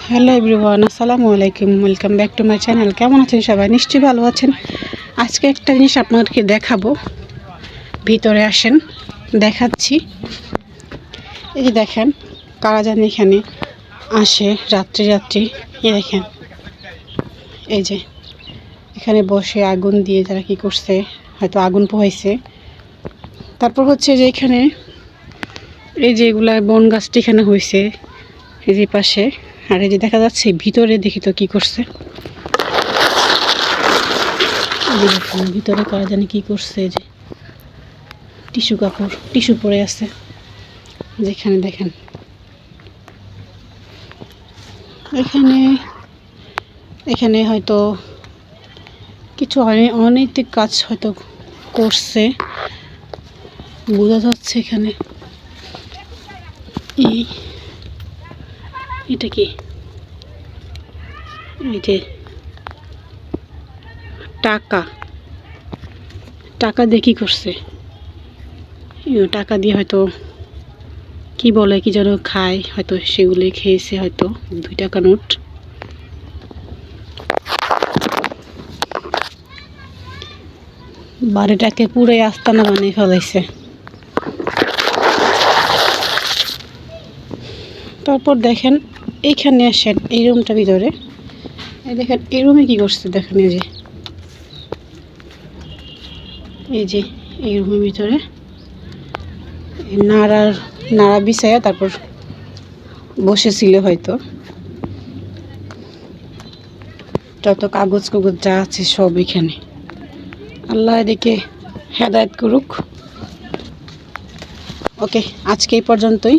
Hello everyone, আসসালামু আলাইকুম। Welcome back to my channel. কেমন আছেন সবাই? নিশ্চয়ই ভালো আছেন। আজকে একটা জিনিস আপনাদেরকে দেখাবো, ভিতরে আসেন দেখাচ্ছি। এই যে দেখেন, কারা জানি এখানে আসে রাত্রি এ দেখেন, এই যে এখানে বসে আগুন দিয়ে তারা কি করছে, হয়তো আগুন পোহাইছে। তারপর হচ্ছে যে এখানে এই যে এগুলা বন গাছটি এখানে হয়েছে এই যে পাশে, আর এই যে দেখা যাচ্ছে ভিতরে, দেখি তো কি করছে। ভিতরে কারা জানি কি করছে, যে টিস্যু পরে আছে যেখানে দেখেন। এখানে হয়তো কিছু অনৈতিক কাজ হয়তো করছে, বোঝা যাচ্ছে। এখানে এটা কি, এই যে টাকা দিয়ে কি করছে, টাকা দিয়ে হয়তো কি বলে, কি যেন খায়, হয়তো সেগুলোই খেয়েছে, হয়তো 2 টাকা নোট। বাড়িটাকে পুরো আস্তানা বানিয়ে ফেলাইছে। তারপর দেখেন এইখানে আসেন, এই রুমটা ভিতরে, এই দেখেন এই রুমে কি করছে দেখেন। এই যে এই রুমের ভিতরে নাড়া বিছায়া তারপর বসেছিল হয়তো। যত কাগজ যা আছে সব এখানে। আল্লাহ এদিকে হেদায়েত করুক। ওকে, আজকে এই পর্যন্তই।